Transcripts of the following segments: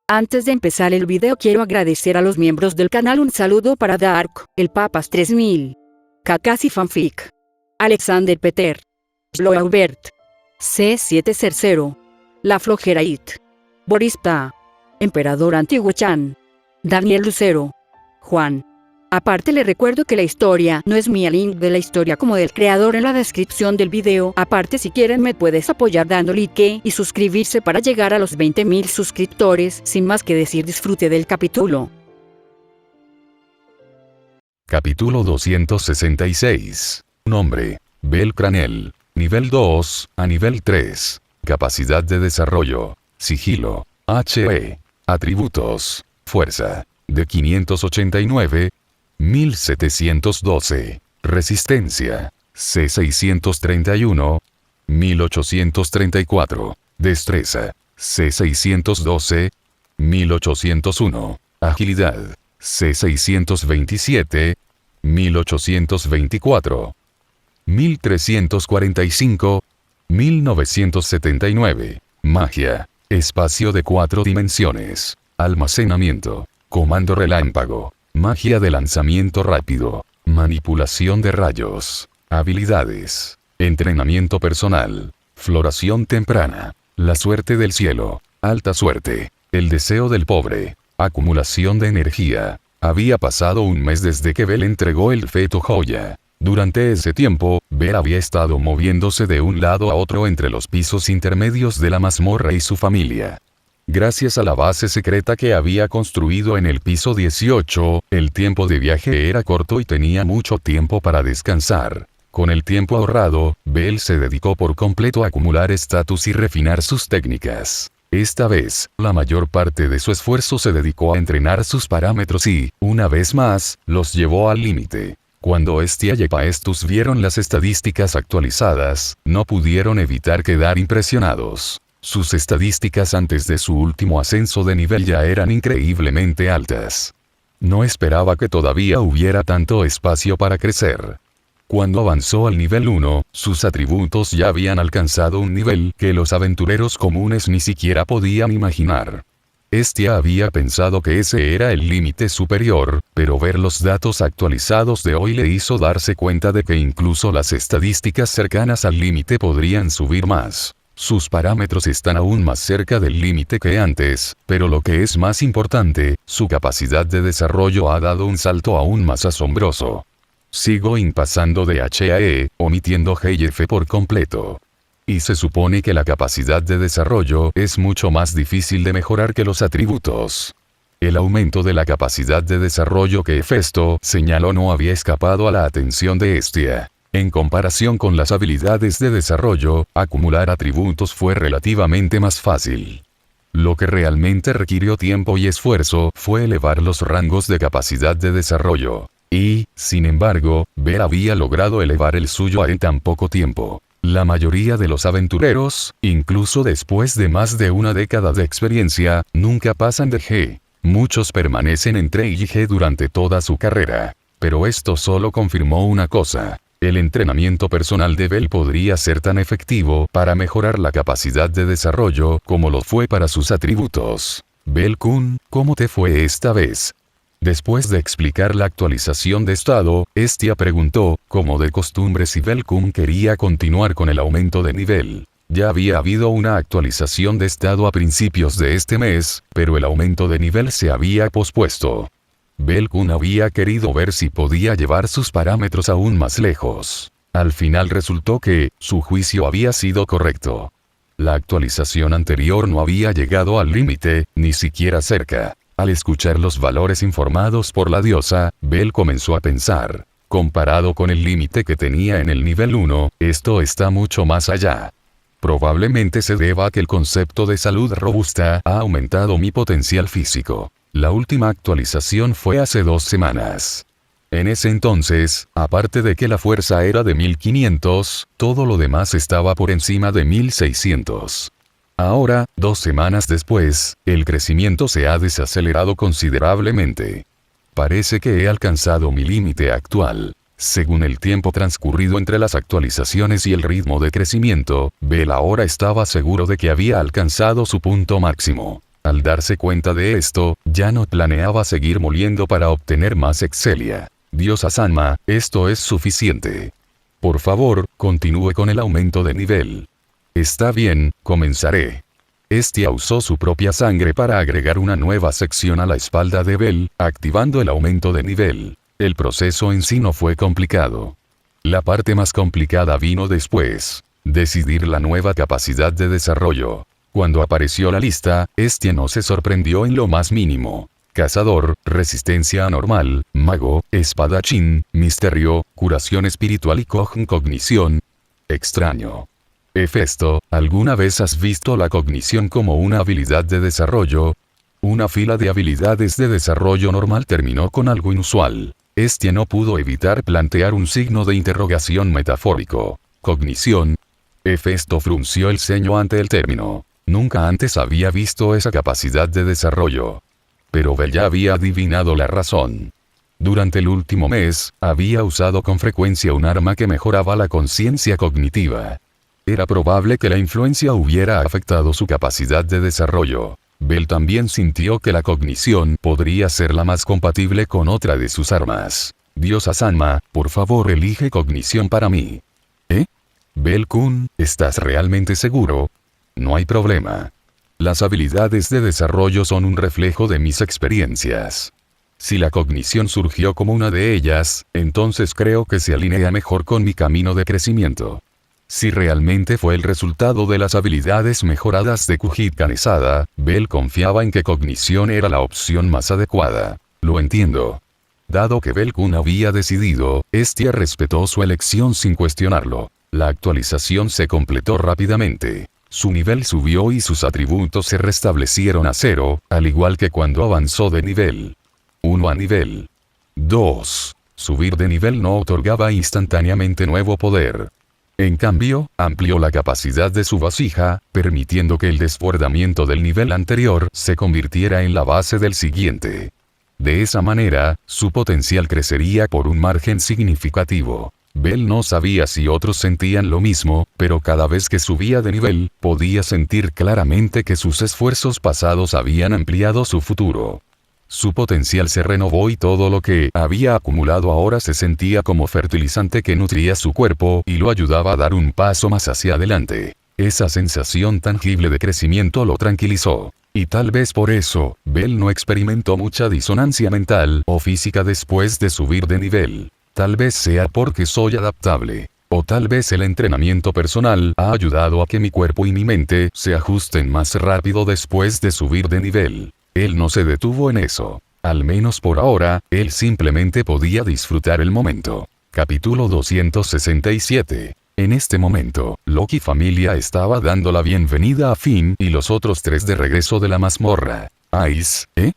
Antes de empezar el video quiero agradecer a los miembros del canal. Un saludo para Dark, el Papas 3000, Kakashi Fanfic, Alexander Peter, Sloaubert, C700, La Flojera It, Boris Ta, Emperador Antiguo Chan, Daniel Lucero, Juan. Aparte le recuerdo que la historia no es mía, link de la historia como del creador en la descripción del video. Aparte si quieren me puedes apoyar dando like y suscribirse para llegar a los 20.000 suscriptores. Sin más que decir, disfrute del capítulo. Capítulo 266. Nombre: Bel Cranel. Nivel 2 a nivel 3. Capacidad de desarrollo: sigilo, HE. Atributos: fuerza, de 589. 1712. Resistencia: C631. 1834. Destreza: C612. 1801. Agilidad: C627. 1824. 1345. 1979. Magia: espacio de 4 dimensiones. Almacenamiento: comando relámpago. Magia de lanzamiento rápido. Manipulación de rayos. Habilidades: entrenamiento personal. Floración temprana. La suerte del cielo. Alta suerte. El deseo del pobre. Acumulación de energía. Había pasado un mes desde que Bel entregó el feto joya. Durante ese tiempo, Bel había estado moviéndose de un lado a otro entre los pisos intermedios de la mazmorra y su familia. Gracias a la base secreta que había construido en el piso 18, el tiempo de viaje era corto y tenía mucho tiempo para descansar. Con el tiempo ahorrado, Bel se dedicó por completo a acumular estatus y refinar sus técnicas. Esta vez, la mayor parte de su esfuerzo se dedicó a entrenar sus parámetros y, una vez más, los llevó al límite. Cuando Estia y Paestus vieron las estadísticas actualizadas, no pudieron evitar quedar impresionados. Sus estadísticas antes de su último ascenso de nivel ya eran increíblemente altas. No esperaba que todavía hubiera tanto espacio para crecer. Cuando avanzó al nivel 1, sus atributos ya habían alcanzado un nivel que los aventureros comunes ni siquiera podían imaginar. Estia había pensado que ese era el límite superior, pero ver los datos actualizados de hoy le hizo darse cuenta de que incluso las estadísticas cercanas al límite podrían subir más. Sus parámetros están aún más cerca del límite que antes, pero lo que es más importante, su capacidad de desarrollo ha dado un salto aún más asombroso. Sigo pasando de H a E, omitiendo G y F por completo. Y se supone que la capacidad de desarrollo es mucho más difícil de mejorar que los atributos. El aumento de la capacidad de desarrollo que Hefesto señaló no había escapado a la atención de Estia. En comparación con las habilidades de desarrollo, acumular atributos fue relativamente más fácil. Lo que realmente requirió tiempo y esfuerzo fue elevar los rangos de capacidad de desarrollo. Y, sin embargo, Bel había logrado elevar el suyo en tan poco tiempo. La mayoría de los aventureros, incluso después de más de una década de experiencia, nunca pasan de G. Muchos permanecen entre I y G durante toda su carrera. Pero esto solo confirmó una cosa. El entrenamiento personal de Bel podría ser tan efectivo para mejorar la capacidad de desarrollo como lo fue para sus atributos. Bel-kun, ¿cómo te fue esta vez? Después de explicar la actualización de estado, Estia preguntó, como de costumbre, si Bel-kun quería continuar con el aumento de nivel. Ya había habido una actualización de estado a principios de este mes, pero el aumento de nivel se había pospuesto. Bel-kun había querido ver si podía llevar sus parámetros aún más lejos. Al final resultó que, su juicio había sido correcto. La actualización anterior no había llegado al límite, ni siquiera cerca. Al escuchar los valores informados por la diosa, Bel comenzó a pensar, comparado con el límite que tenía en el nivel 1, esto está mucho más allá. Probablemente se deba a que el concepto de salud robusta ha aumentado mi potencial físico. La última actualización fue hace 2 semanas. En ese entonces, aparte de que la fuerza era de 1500, todo lo demás estaba por encima de 1600. Ahora, 2 semanas después, el crecimiento se ha desacelerado considerablemente. Parece que he alcanzado mi límite actual. Según el tiempo transcurrido entre las actualizaciones y el ritmo de crecimiento, Bel ahora estaba seguro de que había alcanzado su punto máximo. Al darse cuenta de esto, ya no planeaba seguir moliendo para obtener más Excelia. Diosa Sanma, esto es suficiente. Por favor, continúe con el aumento de nivel. Está bien, comenzaré. Estia usó su propia sangre para agregar una nueva sección a la espalda de Bell, activando el aumento de nivel. El proceso en sí no fue complicado. La parte más complicada vino después. Decidir la nueva capacidad de desarrollo. Cuando apareció la lista, Estia no se sorprendió en lo más mínimo. Cazador, resistencia anormal, mago, espadachín, misterio, curación espiritual y cognición. Extraño. Hefesto, ¿alguna vez has visto la cognición como una habilidad de desarrollo? Una fila de habilidades de desarrollo normal terminó con algo inusual. Estia no pudo evitar plantear un signo de interrogación metafórico. Cognición. Hefesto frunció el ceño ante el término. Nunca antes había visto esa capacidad de desarrollo. Pero Bell ya había adivinado la razón. Durante el último mes, había usado con frecuencia un arma que mejoraba la conciencia cognitiva. Era probable que la influencia hubiera afectado su capacidad de desarrollo. Bell también sintió que la cognición podría ser la más compatible con otra de sus armas. Diosa Sanma, por favor elige cognición para mí. ¿Eh? Bell-kun, ¿estás realmente seguro? No hay problema. Las habilidades de desarrollo son un reflejo de mis experiencias. Si la cognición surgió como una de ellas, entonces creo que se alinea mejor con mi camino de crecimiento. Si realmente fue el resultado de las habilidades mejoradas de Kuhit Kanesada, Bell confiaba en que cognición era la opción más adecuada. Lo entiendo. Dado que Bell-kun había decidido, Estia respetó su elección sin cuestionarlo. La actualización se completó rápidamente. Su nivel subió y sus atributos se restablecieron a 0, al igual que cuando avanzó de nivel 1 a nivel 2. Subir de nivel no otorgaba instantáneamente nuevo poder. En cambio, amplió la capacidad de su vasija, permitiendo que el desbordamiento del nivel anterior se convirtiera en la base del siguiente. De esa manera, su potencial crecería por un margen significativo. Bell no sabía si otros sentían lo mismo, pero cada vez que subía de nivel, podía sentir claramente que sus esfuerzos pasados habían ampliado su futuro. Su potencial se renovó y todo lo que había acumulado ahora se sentía como fertilizante que nutría su cuerpo y lo ayudaba a dar un paso más hacia adelante. Esa sensación tangible de crecimiento lo tranquilizó. Y tal vez por eso, Bell no experimentó mucha disonancia mental o física después de subir de nivel. Tal vez sea porque soy adaptable. O tal vez el entrenamiento personal ha ayudado a que mi cuerpo y mi mente se ajusten más rápido después de subir de nivel. Él no se detuvo en eso. Al menos por ahora, él simplemente podía disfrutar el momento. Capítulo 267. En este momento, Loki familia estaba dando la bienvenida a Finn y los otros 3 de regreso de la mazmorra. Ice, ¿eh?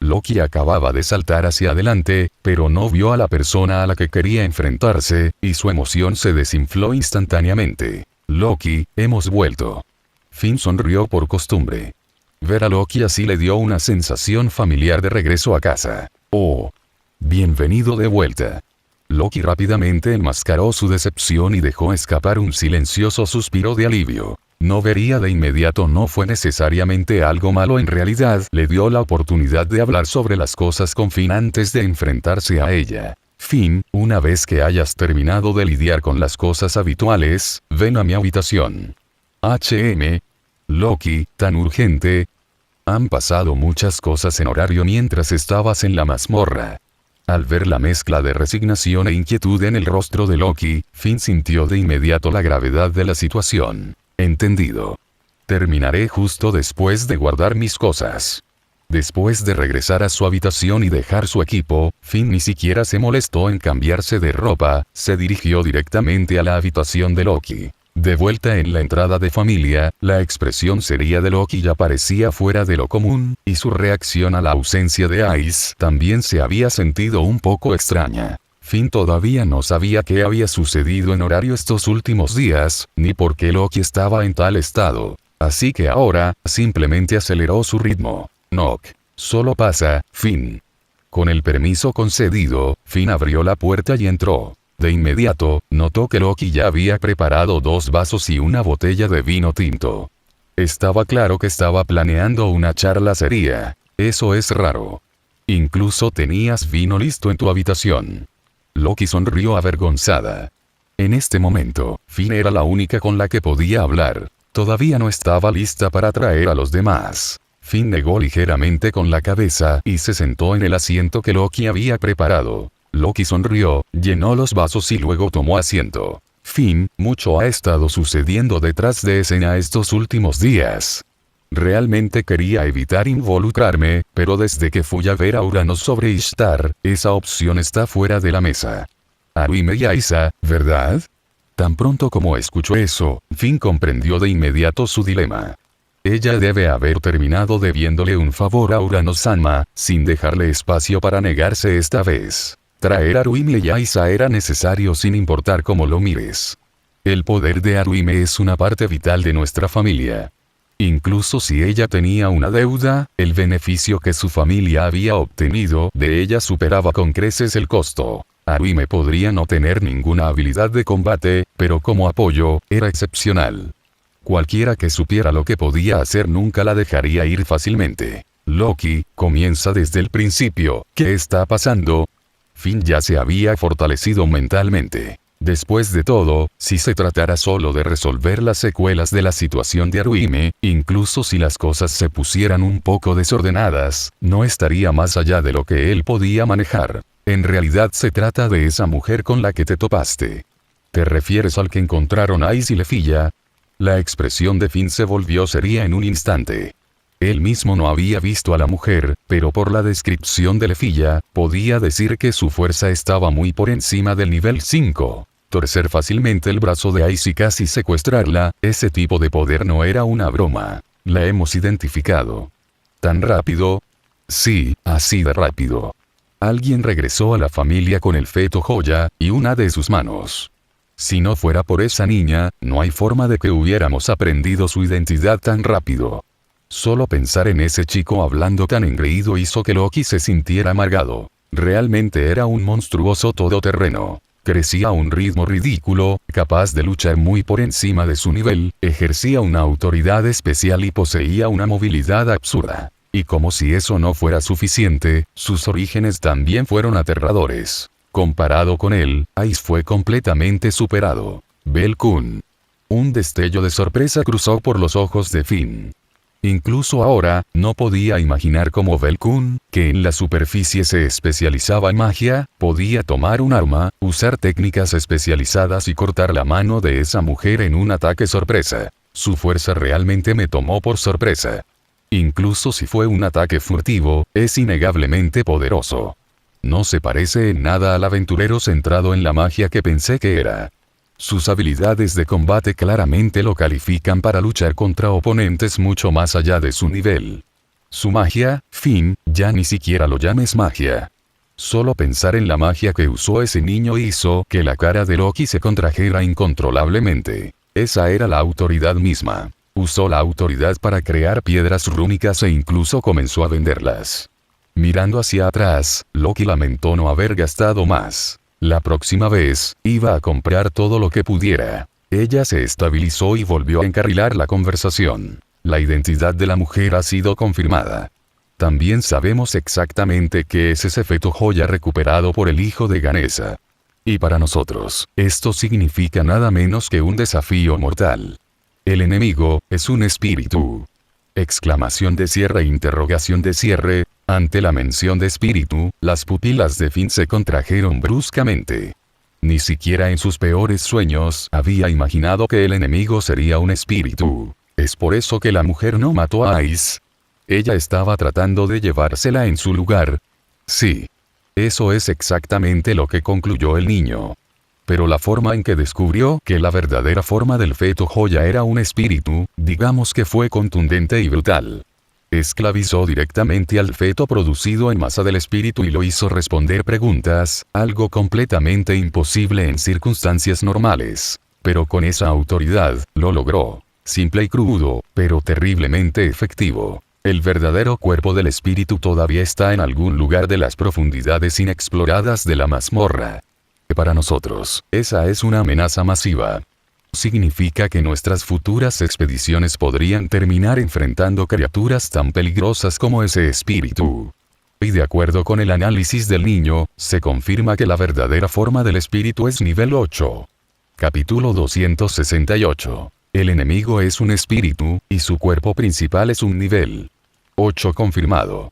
Loki acababa de saltar hacia adelante, pero no vio a la persona a la que quería enfrentarse, y su emoción se desinfló instantáneamente. Loki, hemos vuelto. Finn sonrió por costumbre. Ver a Loki así le dio una sensación familiar de regreso a casa. Oh. Bienvenido de vuelta. Loki rápidamente enmascaró su decepción y dejó escapar un silencioso suspiro de alivio. No vería de inmediato no fue necesariamente algo malo, en realidad le dio la oportunidad de hablar sobre las cosas con Finn antes de enfrentarse a ella. Finn, una vez que hayas terminado de lidiar con las cosas habituales, ven a mi habitación. Loki, tan urgente. Han pasado muchas cosas en horario mientras estabas en la mazmorra. Al ver la mezcla de resignación e inquietud en el rostro de Loki, Finn sintió de inmediato la gravedad de la situación. Entendido. Terminaré justo después de guardar mis cosas. Después de regresar a su habitación y dejar su equipo, Finn ni siquiera se molestó en cambiarse de ropa, se dirigió directamente a la habitación de Loki. De vuelta en la entrada de familia, la expresión seria de Loki ya parecía fuera de lo común, y su reacción a la ausencia de Ice también se había sentido un poco extraña. Finn todavía no sabía qué había sucedido en horario estos últimos días, ni por qué Loki estaba en tal estado. Así que ahora, simplemente aceleró su ritmo. Knock. Solo pasa, Finn. Con el permiso concedido, Finn abrió la puerta y entró. De inmediato, notó que Loki ya había preparado 2 vasos y una botella de vino tinto. Estaba claro que estaba planeando una charla seria. Eso es raro. Incluso tenías vino listo en tu habitación. Loki sonrió avergonzada. En este momento, Finn era la única con la que podía hablar. Todavía no estaba lista para atraer a los demás. Finn negó ligeramente con la cabeza y se sentó en el asiento que Loki había preparado. Loki sonrió, llenó los vasos y luego tomó asiento. Finn, mucho ha estado sucediendo detrás de escena estos últimos días. Realmente quería evitar involucrarme, pero desde que fui a ver a Uranos sobre Ishtar, esa opción está fuera de la mesa. Aruime y Aiza, ¿verdad? Tan pronto como escuchó eso, Finn comprendió de inmediato su dilema. Ella debe haber terminado debiéndole un favor a Urano-sama, sin dejarle espacio para negarse esta vez. Traer a Aruime y Aiza era necesario sin importar cómo lo mires. El poder de Aruime es una parte vital de nuestra familia. Incluso si ella tenía una deuda, el beneficio que su familia había obtenido de ella superaba con creces el costo. Aruime podría no tener ninguna habilidad de combate, pero como apoyo, era excepcional. Cualquiera que supiera lo que podía hacer nunca la dejaría ir fácilmente. Loki, comienza desde el principio. ¿Qué está pasando? Finn ya se había fortalecido mentalmente. Después de todo, si se tratara solo de resolver las secuelas de la situación de Aruime, incluso si las cosas se pusieran un poco desordenadas, no estaría más allá de lo que él podía manejar. En realidad se trata de esa mujer con la que te topaste. ¿Te refieres al que encontraron Ice y Lefilla? La expresión de Finn se volvió seria en un instante. Él mismo no había visto a la mujer, pero por la descripción de Lefilla, podía decir que su fuerza estaba muy por encima del nivel 5. Torcer fácilmente el brazo de Ice y casi secuestrarla, ese tipo de poder no era una broma. La hemos identificado. ¿Tan rápido? Sí, así de rápido. Alguien regresó a la familia con el feto joya, y una de sus manos. Si no fuera por esa niña, no hay forma de que hubiéramos aprendido su identidad tan rápido. Solo pensar en ese chico hablando tan engreído hizo que Loki se sintiera amargado. Realmente era un monstruoso todoterreno. Crecía a un ritmo ridículo, capaz de luchar muy por encima de su nivel, ejercía una autoridad especial y poseía una movilidad absurda. Y como si eso no fuera suficiente, sus orígenes también fueron aterradores. Comparado con él, Ice fue completamente superado. Bel-kun. Un destello de sorpresa cruzó por los ojos de Finn. Incluso ahora, no podía imaginar cómo Bel-kun, que en la superficie se especializaba en magia, podía tomar un arma, usar técnicas especializadas y cortar la mano de esa mujer en un ataque sorpresa. Su fuerza realmente me tomó por sorpresa. Incluso si fue un ataque furtivo, es innegablemente poderoso. No se parece en nada al aventurero centrado en la magia que pensé que era. Sus habilidades de combate claramente lo califican para luchar contra oponentes mucho más allá de su nivel. Su magia, Finn, ya ni siquiera lo llames magia. Solo pensar en la magia que usó ese niño hizo que la cara de Loki se contrajera incontrolablemente. Esa era la autoridad misma. Usó la autoridad para crear piedras rúnicas e incluso comenzó a venderlas. Mirando hacia atrás, Loki lamentó no haber gastado más. La próxima vez, iba a comprar todo lo que pudiera. Ella se estabilizó y volvió a encarrilar la conversación. La identidad de la mujer ha sido confirmada. También sabemos exactamente qué es ese feto joya recuperado por el hijo de Ganesa. Y para nosotros, esto significa nada menos que un desafío mortal. El enemigo, es un espíritu. Exclamación de cierre, interrogación de cierre. Ante la mención de espíritu, las pupilas de Finn se contrajeron bruscamente. Ni siquiera en sus peores sueños había imaginado que el enemigo sería un espíritu. ¿Es por eso que la mujer no mató a Ice? ¿Ella estaba tratando de llevársela en su lugar? Sí. Eso es exactamente lo que concluyó el niño. Pero la forma en que descubrió que la verdadera forma del feto joya era un espíritu, digamos que fue contundente y brutal. Esclavizó directamente al feto producido en masa del espíritu y lo hizo responder preguntas, algo completamente imposible en circunstancias normales. Pero con esa autoridad, lo logró. Simple y crudo, pero terriblemente efectivo. El verdadero cuerpo del espíritu todavía está en algún lugar de las profundidades inexploradas de la mazmorra. Para nosotros, esa es una amenaza masiva. significa que nuestras futuras expediciones podrían terminar enfrentando criaturas tan peligrosas como ese espíritu. Y de acuerdo con el análisis del niño, se confirma que la verdadera forma del espíritu es nivel 8. Capítulo 268. El enemigo es un espíritu, y su cuerpo principal es un nivel 8 confirmado.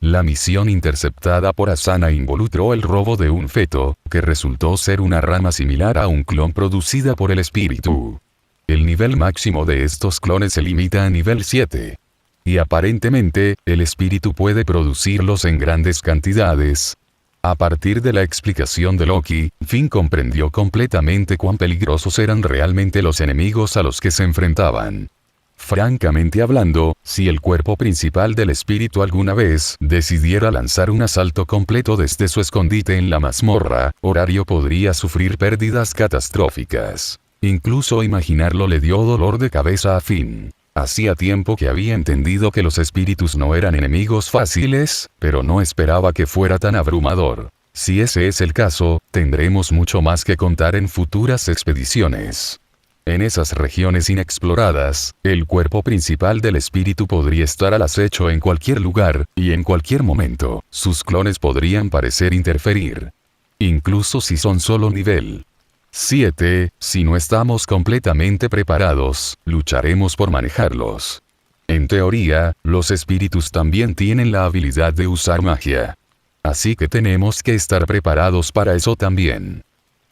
La misión interceptada por Asana involucró el robo de un feto, que resultó ser una rama similar a un clon producida por el espíritu. El nivel máximo de estos clones se limita a nivel 7. Y aparentemente, el espíritu puede producirlos en grandes cantidades. A partir de la explicación de Loki, Finn comprendió completamente cuán peligrosos eran realmente los enemigos a los que se enfrentaban. Francamente hablando, si el cuerpo principal del espíritu alguna vez decidiera lanzar un asalto completo desde su escondite en la mazmorra, Horario podría sufrir pérdidas catastróficas. Incluso imaginarlo le dio dolor de cabeza a Finn. Hacía tiempo que había entendido que los espíritus no eran enemigos fáciles, pero no esperaba que fuera tan abrumador. Si ese es el caso, tendremos mucho más que contar en futuras expediciones. En esas regiones inexploradas, el cuerpo principal del espíritu podría estar al acecho en cualquier lugar, y en cualquier momento, sus clones podrían parecer interferir. Incluso si son solo nivel 7, si no estamos completamente preparados, lucharemos por manejarlos. En teoría, los espíritus también tienen la habilidad de usar magia. Así que tenemos que estar preparados para eso también.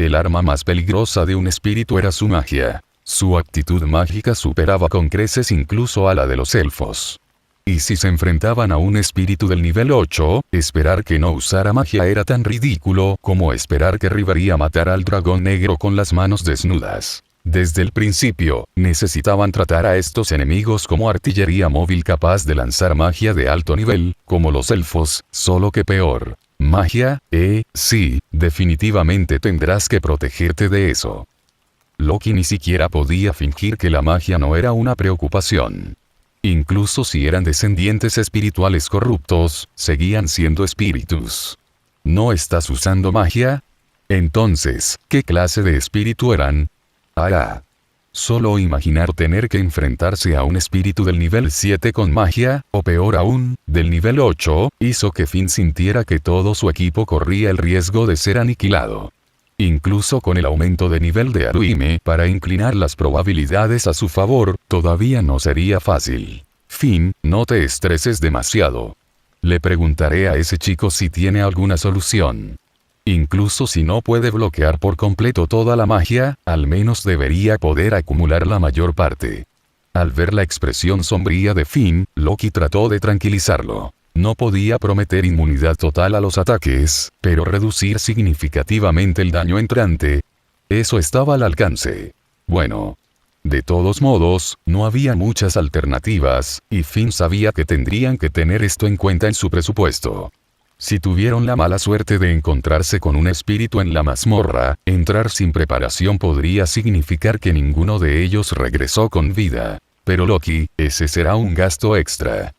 El arma más peligrosa de un espíritu era su magia. Su actitud mágica superaba con creces incluso a la de los elfos. Y si se enfrentaban a un espíritu del nivel 8, esperar que no usara magia era tan ridículo como esperar que Rivaría matara al dragón negro con las manos desnudas. Desde el principio, necesitaban tratar a estos enemigos como artillería móvil capaz de lanzar magia de alto nivel, como los elfos, solo que peor. Magia, sí, definitivamente tendrás que protegerte de eso. Loki ni siquiera podía fingir que la magia no era una preocupación. Incluso si eran descendientes espirituales corruptos, seguían siendo espíritus. ¿No estás usando magia? Entonces, ¿qué clase de espíritu eran? Solo imaginar tener que enfrentarse a un espíritu del nivel 7 con magia, o peor aún, del nivel 8, hizo que Finn sintiera que todo su equipo corría el riesgo de ser aniquilado. Incluso con el aumento de nivel de Aruime para inclinar las probabilidades a su favor, todavía no sería fácil. Finn, no te estreses demasiado. Le preguntaré a ese chico si tiene alguna solución. Incluso si no puede bloquear por completo toda la magia, al menos debería poder acumular la mayor parte. Al ver la expresión sombría de Finn, Loki trató de tranquilizarlo. No podía prometer inmunidad total a los ataques, pero reducir significativamente el daño entrante. Eso estaba al alcance. Bueno. De todos modos, no había muchas alternativas, y Finn sabía que tendrían que tener esto en cuenta en su presupuesto. Si tuvieron la mala suerte de encontrarse con un espíritu en la mazmorra, entrar sin preparación podría significar que ninguno de ellos regresó con vida. Pero Loki, ese será un gasto extra.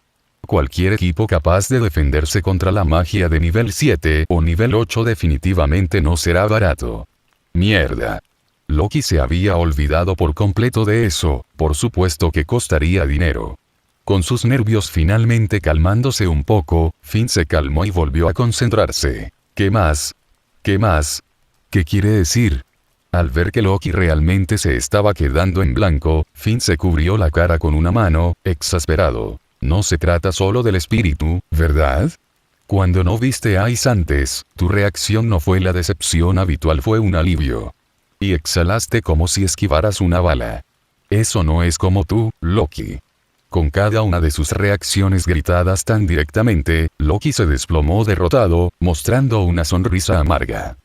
Cualquier equipo capaz de defenderse contra la magia de nivel 7 o nivel 8 definitivamente no será barato. Mierda. Loki se había olvidado por completo de eso, por supuesto que costaría dinero. Con sus nervios finalmente calmándose un poco, Finn se calmó y volvió a concentrarse. ¿Qué más? ¿Qué más? ¿Qué quiere decir? Al ver que Loki realmente se estaba quedando en blanco, Finn se cubrió la cara con una mano, exasperado. No se trata solo del espíritu, ¿verdad? Cuando no viste a Ice antes, tu reacción no fue la decepción habitual, fue un alivio. Y exhalaste como si esquivaras una bala. Eso no es como tú, Loki. Con cada una de sus reacciones gritadas tan directamente, Loki se desplomó derrotado, mostrando una sonrisa amarga.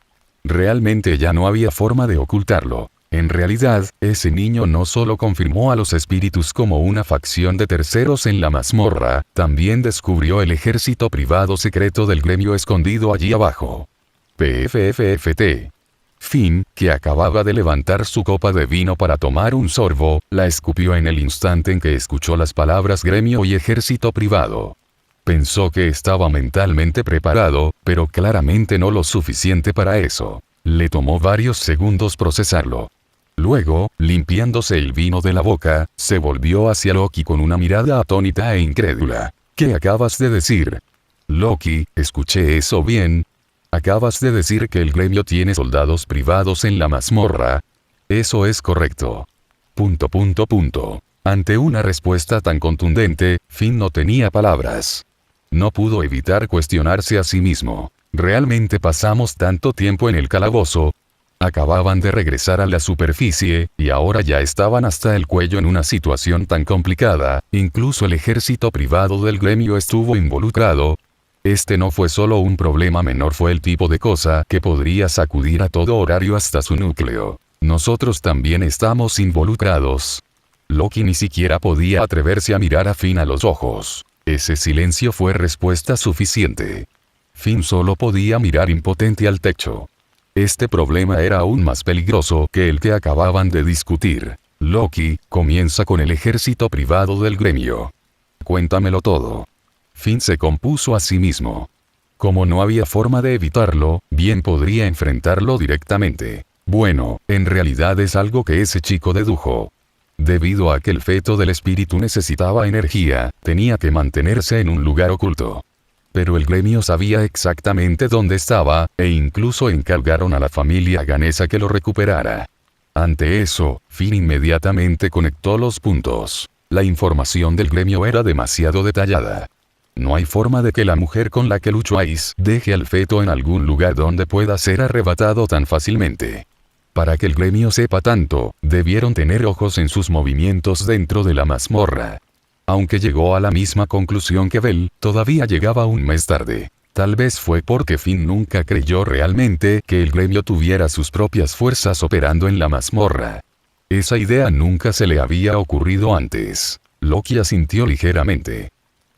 Realmente ya no había forma de ocultarlo. En realidad, ese niño no solo confirmó a los espíritus como una facción de terceros en la mazmorra, también descubrió el ejército privado secreto del gremio escondido allí abajo. PFFFT. Finn, que acababa de levantar su copa de vino para tomar un sorbo, la escupió en el instante en que escuchó las palabras gremio y ejército privado. Pensó que estaba mentalmente preparado, pero claramente no lo suficiente para eso. Le tomó varios segundos procesarlo. Luego, limpiándose el vino de la boca, se volvió hacia Loki con una mirada atónita e incrédula. ¿Qué acabas de decir? Loki, ¿escuché eso bien? ¿Acabas de decir que el gremio tiene soldados privados en la mazmorra? Eso es correcto. ... Ante una respuesta tan contundente, Finn no tenía palabras. No pudo evitar cuestionarse a sí mismo. ¿Realmente pasamos tanto tiempo en el calabozo? Acababan de regresar a la superficie, y ahora ya estaban hasta el cuello en una situación tan complicada, incluso el ejército privado del gremio estuvo involucrado. Este no fue solo un problema menor, fue el tipo de cosa que podría sacudir a todo horario hasta su núcleo. Nosotros también estamos involucrados. Loki ni siquiera podía atreverse a mirar a Finn a los ojos. Ese silencio fue respuesta suficiente. Finn solo podía mirar impotente al techo. Este problema era aún más peligroso que el que acababan de discutir. Loki, comienza con el ejército privado del gremio. Cuéntamelo todo. Finn se compuso a sí mismo. Como no había forma de evitarlo, bien podría enfrentarlo directamente. Bueno, en realidad es algo que ese chico dedujo. Debido a que el feto del espíritu necesitaba energía, tenía que mantenerse en un lugar oculto. Pero el gremio sabía exactamente dónde estaba, e incluso encargaron a la familia ganesa que lo recuperara. Ante eso, Finn inmediatamente conectó los puntos. La información del gremio era demasiado detallada. No hay forma de que la mujer con la que luchó Ice deje al feto en algún lugar donde pueda ser arrebatado tan fácilmente. Para que el gremio sepa tanto, debieron tener ojos en sus movimientos dentro de la mazmorra. Aunque llegó a la misma conclusión que Bell, todavía llegaba un mes tarde. Tal vez fue porque Finn nunca creyó realmente que el gremio tuviera sus propias fuerzas operando en la mazmorra. Esa idea nunca se le había ocurrido antes. Loki asintió ligeramente.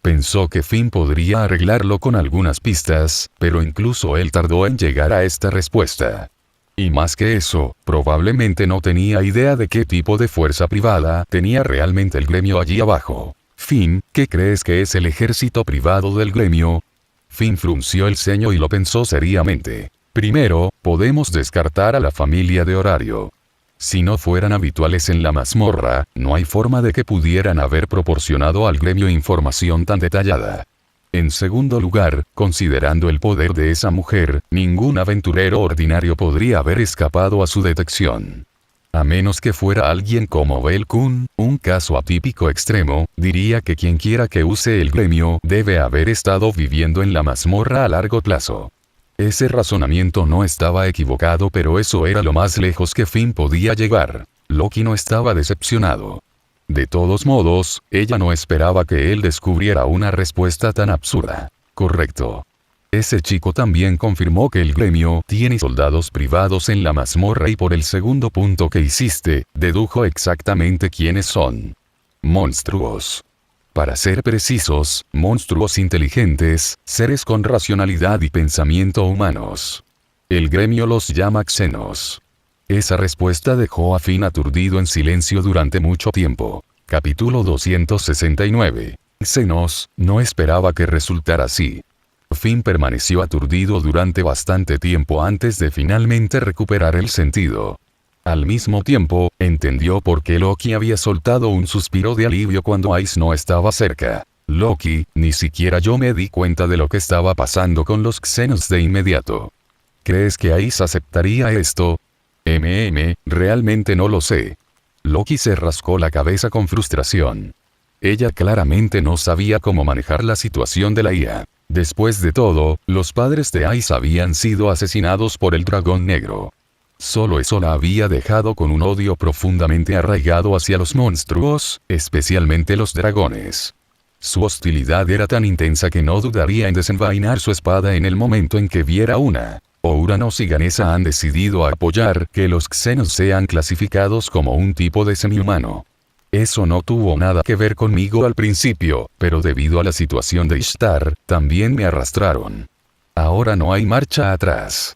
Pensó que Finn podría arreglarlo con algunas pistas, pero incluso él tardó en llegar a esta respuesta. Y más que eso, probablemente no tenía idea de qué tipo de fuerza privada tenía realmente el gremio allí abajo. Finn, ¿qué crees que es el ejército privado del gremio? Finn frunció el ceño y lo pensó seriamente. Primero, podemos descartar a la familia de Horario. Si no fueran habituales en la mazmorra, no hay forma de que pudieran haber proporcionado al gremio información tan detallada. En segundo lugar, considerando el poder de esa mujer, ningún aventurero ordinario podría haber escapado a su detección. A menos que fuera alguien como Bell-kun, un caso atípico extremo, diría que quienquiera que use el gremio debe haber estado viviendo en la mazmorra a largo plazo. Ese razonamiento no estaba equivocado, pero eso era lo más lejos que Finn podía llegar. Loki no estaba decepcionado. De todos modos, ella no esperaba que él descubriera una respuesta tan absurda. Correcto. Ese chico también confirmó que el gremio tiene soldados privados en la mazmorra y por el segundo punto que hiciste, dedujo exactamente quiénes son. Monstruos. Para ser precisos, monstruos inteligentes, seres con racionalidad y pensamiento humanos. El gremio los llama xenos. Esa respuesta dejó a Finn aturdido en silencio durante mucho tiempo. Capítulo 269. Xenos, no esperaba que resultara así. Finn permaneció aturdido durante bastante tiempo antes de finalmente recuperar el sentido. Al mismo tiempo, entendió por qué Loki había soltado un suspiro de alivio cuando Ice no estaba cerca. Loki, ni siquiera yo me di cuenta de lo que estaba pasando con los xenos de inmediato. ¿Crees que Ice aceptaría esto? Realmente no lo sé. Loki se rascó la cabeza con frustración. Ella claramente no sabía cómo manejar la situación de la IA. Después de todo, los padres de Ice habían sido asesinados por el dragón negro. Solo eso la había dejado con un odio profundamente arraigado hacia los monstruos, especialmente los dragones. Su hostilidad era tan intensa que no dudaría en desenvainar su espada en el momento en que viera una. Uranus y Ganesa han decidido apoyar que los xenos sean clasificados como un tipo de semihumano. Eso no tuvo nada que ver conmigo al principio, pero debido a la situación de Ishtar, también me arrastraron. Ahora no hay marcha atrás.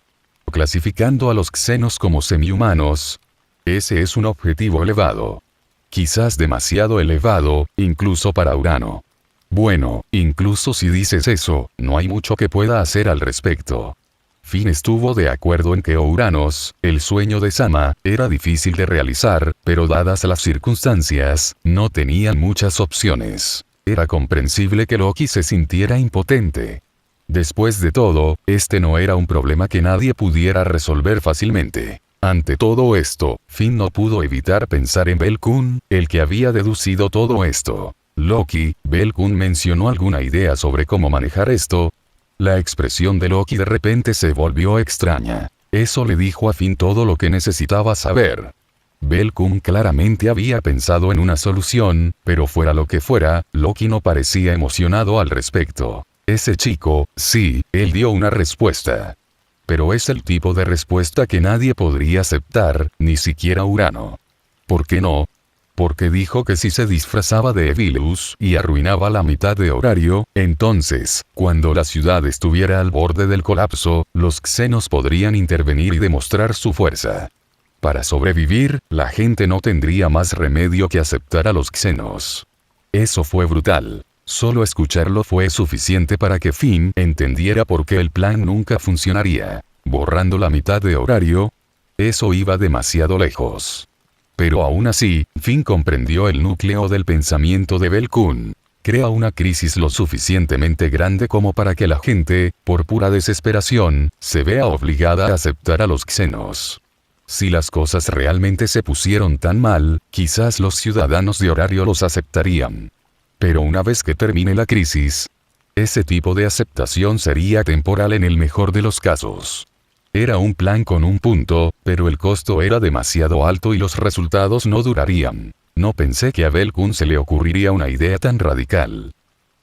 Clasificando a los xenos como semihumanos, ese es un objetivo elevado. Quizás demasiado elevado, incluso para Urano. Bueno, incluso si dices eso, no hay mucho que pueda hacer al respecto. Finn estuvo de acuerdo en que Ouranos, el sueño de Sama, era difícil de realizar, pero dadas las circunstancias, no tenían muchas opciones. Era comprensible que Loki se sintiera impotente. Después de todo, este no era un problema que nadie pudiera resolver fácilmente. Ante todo esto, Finn no pudo evitar pensar en Belkun, el que había deducido todo esto. Loki, Belkun mencionó alguna idea sobre cómo manejar esto. La expresión de Loki de repente se volvió extraña. Eso le dijo a Finn todo lo que necesitaba saber. Belkun claramente había pensado en una solución, pero fuera lo que fuera, Loki no parecía emocionado al respecto. Ese chico, sí, él dio una respuesta. Pero es el tipo de respuesta que nadie podría aceptar, ni siquiera Urano. ¿Por qué no? Porque dijo que si se disfrazaba de Evilus y arruinaba la mitad de horario, entonces, cuando la ciudad estuviera al borde del colapso, los xenos podrían intervenir y demostrar su fuerza. Para sobrevivir, la gente no tendría más remedio que aceptar a los xenos. Eso fue brutal. Solo escucharlo fue suficiente para que Finn entendiera por qué el plan nunca funcionaría. Borrando la mitad de horario, eso iba demasiado lejos. Pero aún así, Finn comprendió el núcleo del pensamiento de Belkun. Crea una crisis lo suficientemente grande como para que la gente, por pura desesperación, se vea obligada a aceptar a los xenos. Si las cosas realmente se pusieron tan mal, quizás los ciudadanos de horario los aceptarían. Pero una vez que termine la crisis, ese tipo de aceptación sería temporal en el mejor de los casos. Era un plan con un punto, pero el costo era demasiado alto y los resultados no durarían. No pensé que a Belkun se le ocurriría una idea tan radical.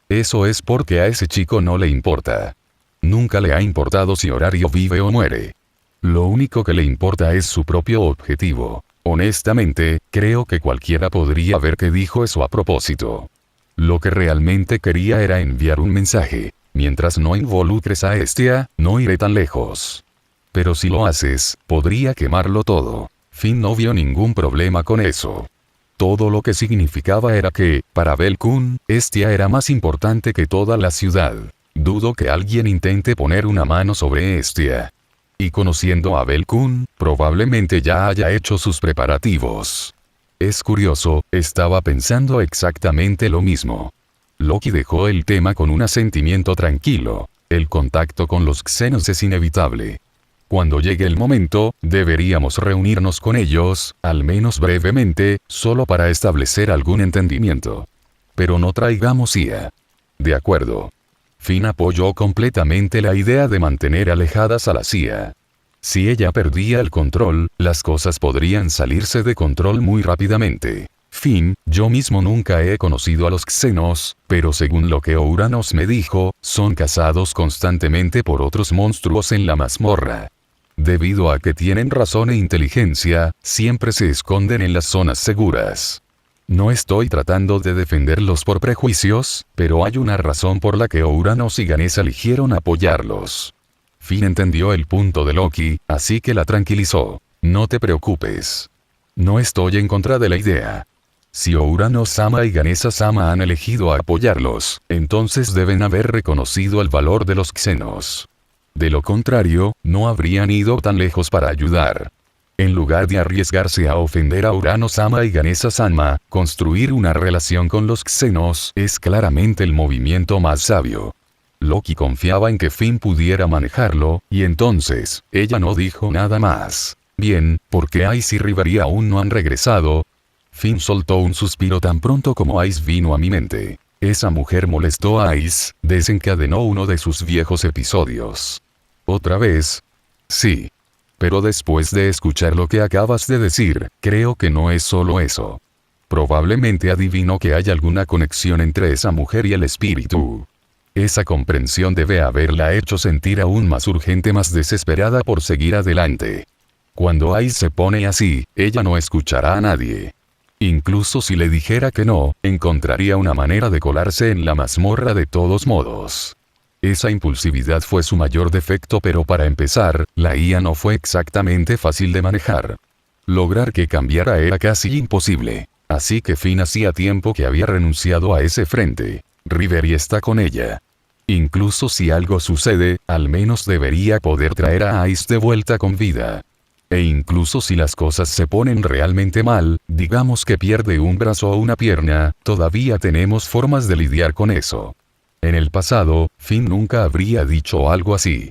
Eso es porque a ese chico no le importa. Nunca le ha importado si horario vive o muere. Lo único que le importa es su propio objetivo. Honestamente, creo que cualquiera podría ver que dijo eso a propósito. Lo que realmente quería era enviar un mensaje. Mientras no involucres a Hestia, no iré tan lejos. Pero si lo haces, podría quemarlo todo. Finn no vio ningún problema con eso. Todo lo que significaba era que, para Belkun, Hestia era más importante que toda la ciudad. Dudo que alguien intente poner una mano sobre Hestia. Y conociendo a Belkun, probablemente ya haya hecho sus preparativos. Es curioso, estaba pensando exactamente lo mismo. Loki dejó el tema con un asentimiento tranquilo. El contacto con los xenos es inevitable. Cuando llegue el momento, deberíamos reunirnos con ellos, al menos brevemente, solo para establecer algún entendimiento. Pero no traigamos IA. De acuerdo. Finn apoyó completamente la idea de mantener alejadas a la CIA. Si ella perdía el control, las cosas podrían salirse de control muy rápidamente. Finn, yo mismo nunca he conocido a los xenos, pero según lo que Ouranos me dijo, son cazados constantemente por otros monstruos en la mazmorra. Debido a que tienen razón e inteligencia, siempre se esconden en las zonas seguras. No estoy tratando de defenderlos por prejuicios, pero hay una razón por la que Ouranos y Ganes eligieron apoyarlos. Finn entendió el punto de Loki, así que la tranquilizó. No te preocupes. No estoy en contra de la idea. Si Ouranos-sama y Ganesa-sama han elegido apoyarlos, entonces deben haber reconocido el valor de los xenos. De lo contrario, no habrían ido tan lejos para ayudar. En lugar de arriesgarse a ofender a Urano-sama y Ganesa-sama, construir una relación con los xenos es claramente el movimiento más sabio. Loki confiaba en que Finn pudiera manejarlo, y entonces, ella no dijo nada más. Bien, ¿por qué Ice y Riveri aún no han regresado? Finn soltó un suspiro tan pronto como Ice vino a mi mente. Esa mujer molestó a Ice, desencadenó uno de sus viejos episodios. ¿Otra vez? Sí. Pero después de escuchar lo que acabas de decir, creo que no es solo eso. Probablemente adivino que hay alguna conexión entre esa mujer y el espíritu. Esa comprensión debe haberla hecho sentir aún más urgente, más desesperada por seguir adelante. Cuando Ice se pone así, ella no escuchará a nadie. Incluso si le dijera que no, encontraría una manera de colarse en la mazmorra de todos modos. Esa impulsividad fue su mayor defecto, pero para empezar, la IA no fue exactamente fácil de manejar. Lograr que cambiara era casi imposible. Así que Finn hacía tiempo que había renunciado a ese frente. Riveri está con ella. Incluso si algo sucede, al menos debería poder traer a Ice de vuelta con vida. E incluso si las cosas se ponen realmente mal, digamos que pierde un brazo o una pierna, todavía tenemos formas de lidiar con eso. En el pasado, Finn nunca habría dicho algo así.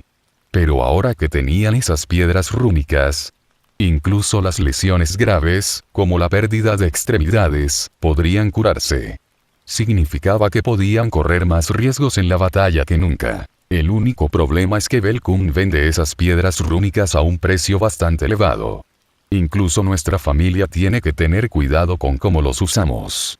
Pero ahora que tenían esas piedras rúnicas, incluso las lesiones graves, como la pérdida de extremidades, podrían curarse. Significaba que podían correr más riesgos en la batalla que nunca. El único problema es que Belkun vende esas piedras rúnicas a un precio bastante elevado. Incluso nuestra familia tiene que tener cuidado con cómo los usamos.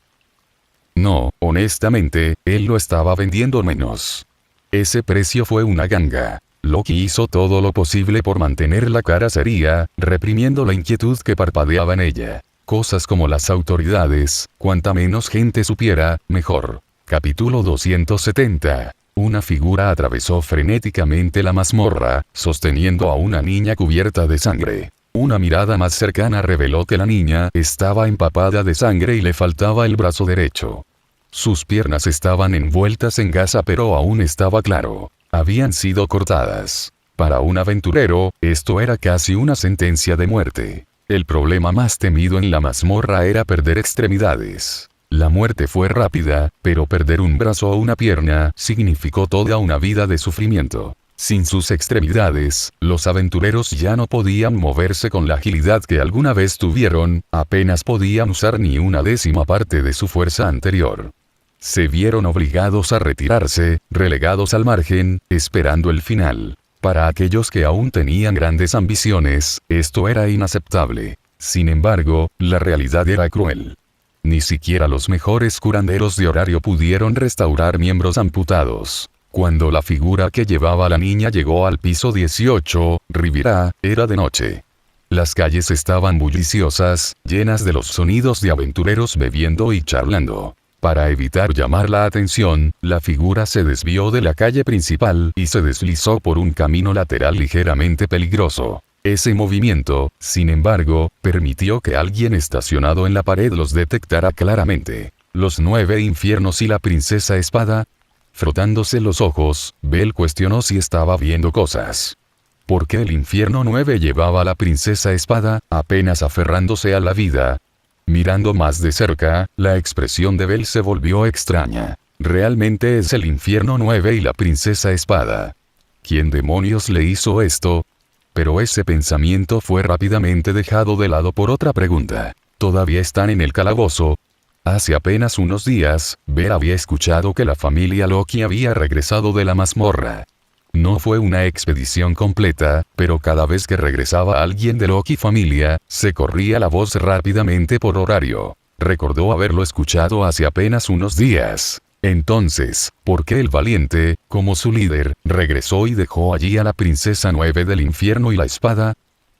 No, honestamente, él lo estaba vendiendo menos. Ese precio fue una ganga. Loki hizo todo lo posible por mantener la cara seria, reprimiendo la inquietud que parpadeaba en ella. Cosas como las autoridades, cuanta menos gente supiera, mejor. Capítulo 270. Una figura atravesó frenéticamente la mazmorra, sosteniendo a una niña cubierta de sangre. Una mirada más cercana reveló que la niña estaba empapada de sangre y le faltaba el brazo derecho. Sus piernas estaban envueltas en gasa, pero aún estaba claro. Habían sido cortadas. Para un aventurero, esto era casi una sentencia de muerte. El problema más temido en la mazmorra era perder extremidades. La muerte fue rápida, pero perder un brazo o una pierna significó toda una vida de sufrimiento. Sin sus extremidades, los aventureros ya no podían moverse con la agilidad que alguna vez tuvieron, apenas podían usar ni una décima parte de su fuerza anterior. Se vieron obligados a retirarse, relegados al margen, esperando el final. Para aquellos que aún tenían grandes ambiciones, esto era inaceptable. Sin embargo, la realidad era cruel. Ni siquiera los mejores curanderos de horario pudieron restaurar miembros amputados. Cuando la figura que llevaba a la niña llegó al piso 18, Riviera, era de noche. Las calles estaban bulliciosas, llenas de los sonidos de aventureros bebiendo y charlando. Para evitar llamar la atención, la figura se desvió de la calle principal y se deslizó por un camino lateral ligeramente peligroso. Ese movimiento, sin embargo, permitió que alguien estacionado en la pared los detectara claramente. Los 9 infiernos y la princesa espada. Frotándose los ojos, Bell cuestionó si estaba viendo cosas. ¿Por qué el infierno 9 llevaba a la princesa espada, apenas aferrándose a la vida? Mirando más de cerca, la expresión de Bell se volvió extraña. Realmente es el infierno 9 y la princesa espada. ¿Quién demonios le hizo esto? Pero ese pensamiento fue rápidamente dejado de lado por otra pregunta. ¿Todavía están en el calabozo? Hace apenas unos días, Bell había escuchado que la familia Loki había regresado de la mazmorra. No fue una expedición completa, pero cada vez que regresaba alguien de Loki familia, se corría la voz rápidamente por horario. Recordó haberlo escuchado hace apenas unos días. Entonces, ¿por qué el valiente, como su líder, regresó y dejó allí a la princesa 9 del infierno y la espada?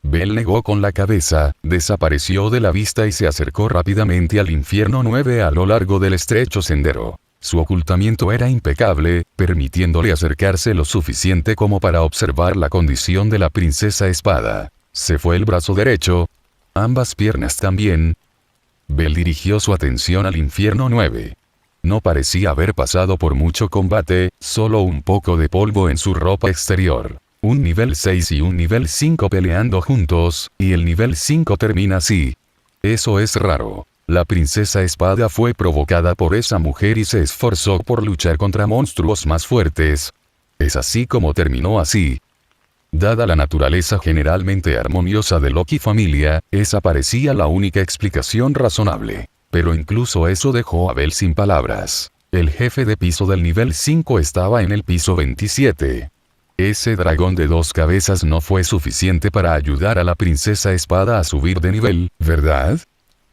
Bell negó con la cabeza, desapareció de la vista y se acercó rápidamente al infierno 9 a lo largo del estrecho sendero. Su ocultamiento era impecable, permitiéndole acercarse lo suficiente como para observar la condición de la princesa espada. Se fue el brazo derecho. Ambas piernas también. Bell dirigió su atención al infierno 9. No parecía haber pasado por mucho combate, solo un poco de polvo en su ropa exterior. Un nivel 6 y un nivel 5 peleando juntos, y el nivel 5 termina así. Eso es raro. La princesa espada fue provocada por esa mujer y se esforzó por luchar contra monstruos más fuertes. Es así como terminó así. Dada la naturaleza generalmente armoniosa de Loki familia, esa parecía la única explicación razonable. Pero incluso eso dejó a Bell sin palabras. El jefe de piso del nivel 5 estaba en el piso 27. Ese dragón de 2 cabezas no fue suficiente para ayudar a la princesa espada a subir de nivel, ¿verdad?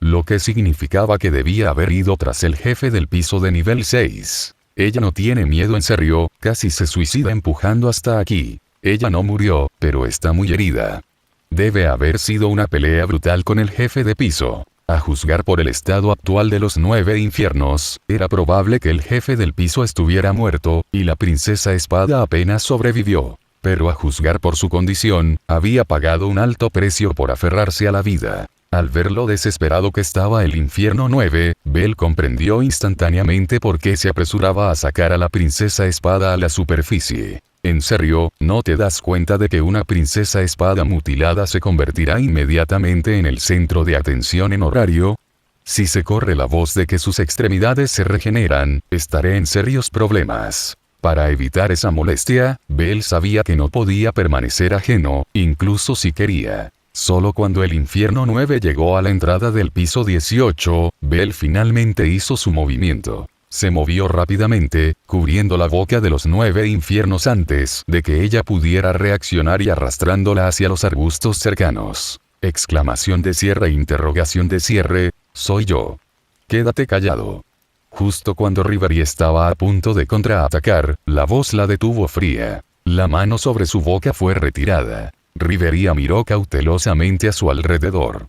Lo que significaba que debía haber ido tras el jefe del piso de nivel 6. Ella no tiene miedo en serio, casi se suicida empujando hasta aquí. Ella no murió, pero está muy herida. Debe haber sido una pelea brutal con el jefe de piso. A juzgar por el estado actual de los 9 infiernos, era probable que el jefe del piso estuviera muerto, y la princesa espada apenas sobrevivió. Pero a juzgar por su condición, había pagado un alto precio por aferrarse a la vida. Al ver lo desesperado que estaba el infierno 9, Bell comprendió instantáneamente por qué se apresuraba a sacar a la princesa espada a la superficie. ¿En serio, no te das cuenta de que una princesa espada mutilada se convertirá inmediatamente en el centro de atención en horario? Si se corre la voz de que sus extremidades se regeneran, estaré en serios problemas. Para evitar esa molestia, Bell sabía que no podía permanecer ajeno, incluso si quería. Solo cuando el infierno 9 llegó a la entrada del piso 18, Bell finalmente hizo su movimiento. Se movió rápidamente, cubriendo la boca de los 9 infiernos antes de que ella pudiera reaccionar y arrastrándola hacia los arbustos cercanos. Exclamación de cierre, interrogación de cierre, soy yo. Quédate callado. Justo cuando Rivería estaba a punto de contraatacar, la voz la detuvo fría. La mano sobre su boca fue retirada. Rivería miró cautelosamente a su alrededor.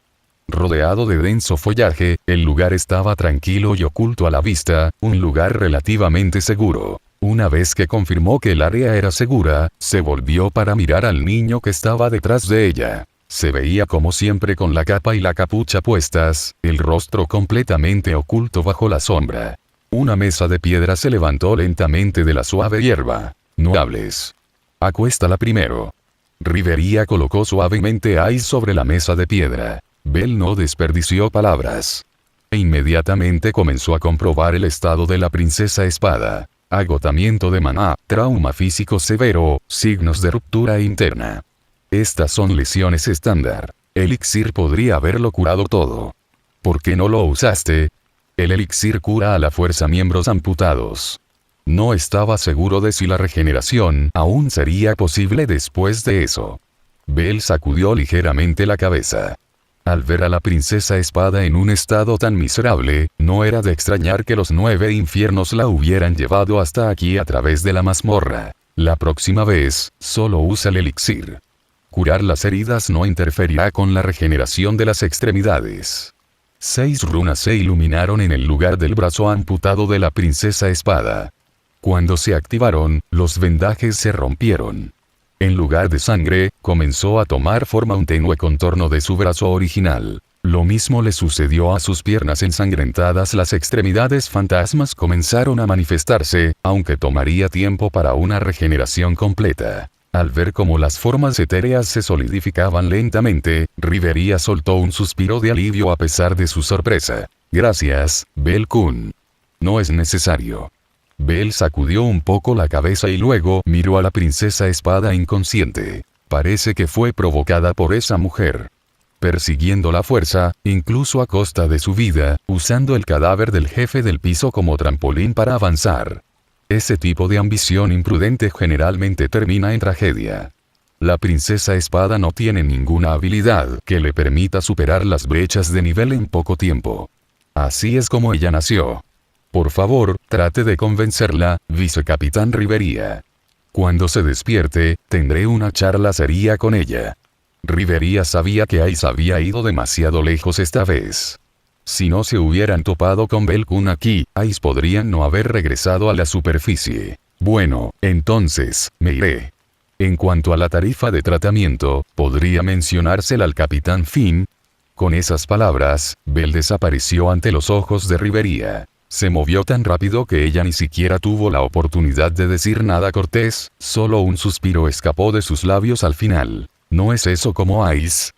Rodeado de denso follaje, el lugar estaba tranquilo y oculto a la vista, un lugar relativamente seguro. Una vez que confirmó que el área era segura, se volvió para mirar al niño que estaba detrás de ella. Se veía como siempre con la capa y la capucha puestas, el rostro completamente oculto bajo la sombra. Una mesa de piedra se levantó lentamente de la suave hierba. No hables. Acuéstala primero. Rivería colocó suavemente a Ice sobre la mesa de piedra. Bell no desperdició palabras. E inmediatamente comenzó a comprobar el estado de la princesa espada. Agotamiento de maná, trauma físico severo, signos de ruptura interna. Estas son lesiones estándar. El elixir podría haberlo curado todo. ¿Por qué no lo usaste? El elixir cura a la fuerza miembros amputados. No estaba seguro de si la regeneración aún sería posible después de eso. Bell sacudió ligeramente la cabeza. Al ver a la princesa espada en un estado tan miserable, no era de extrañar que los 9 infiernos la hubieran llevado hasta aquí a través de la mazmorra. La próxima vez, solo usa el elixir. Curar las heridas no interferirá con la regeneración de las extremidades. 6 runas se iluminaron en el lugar del brazo amputado de la princesa espada. Cuando se activaron, los vendajes se rompieron. En lugar de sangre, comenzó a tomar forma un tenue contorno de su brazo original. Lo mismo le sucedió a sus piernas ensangrentadas. Las extremidades fantasmas comenzaron a manifestarse, aunque tomaría tiempo para una regeneración completa. Al ver cómo las formas etéreas se solidificaban lentamente, Rivería soltó un suspiro de alivio a pesar de su sorpresa. Gracias, Bell-kun. No es necesario. Bell sacudió un poco la cabeza y luego miró a la princesa espada inconsciente. Parece que fue provocada por esa mujer. Persiguiendo la fuerza, incluso a costa de su vida, usando el cadáver del jefe del piso como trampolín para avanzar. Ese tipo de ambición imprudente generalmente termina en tragedia. La princesa espada no tiene ninguna habilidad que le permita superar las brechas de nivel en poco tiempo. Así es como ella nació. Por favor, trate de convencerla, vicecapitán Rivería. Cuando se despierte, tendré una charla seria con ella. Rivería sabía que Ice había ido demasiado lejos esta vez. Si no se hubieran topado con Bell-kun aquí, Ice podría no haber regresado a la superficie. Bueno, entonces, me iré. En cuanto a la tarifa de tratamiento, ¿podría mencionársela al capitán Finn? Con esas palabras, Bell desapareció ante los ojos de Rivería. Se movió tan rápido que ella ni siquiera tuvo la oportunidad de decir nada cortés, solo un suspiro escapó de sus labios al final. ¿No es eso como Ice?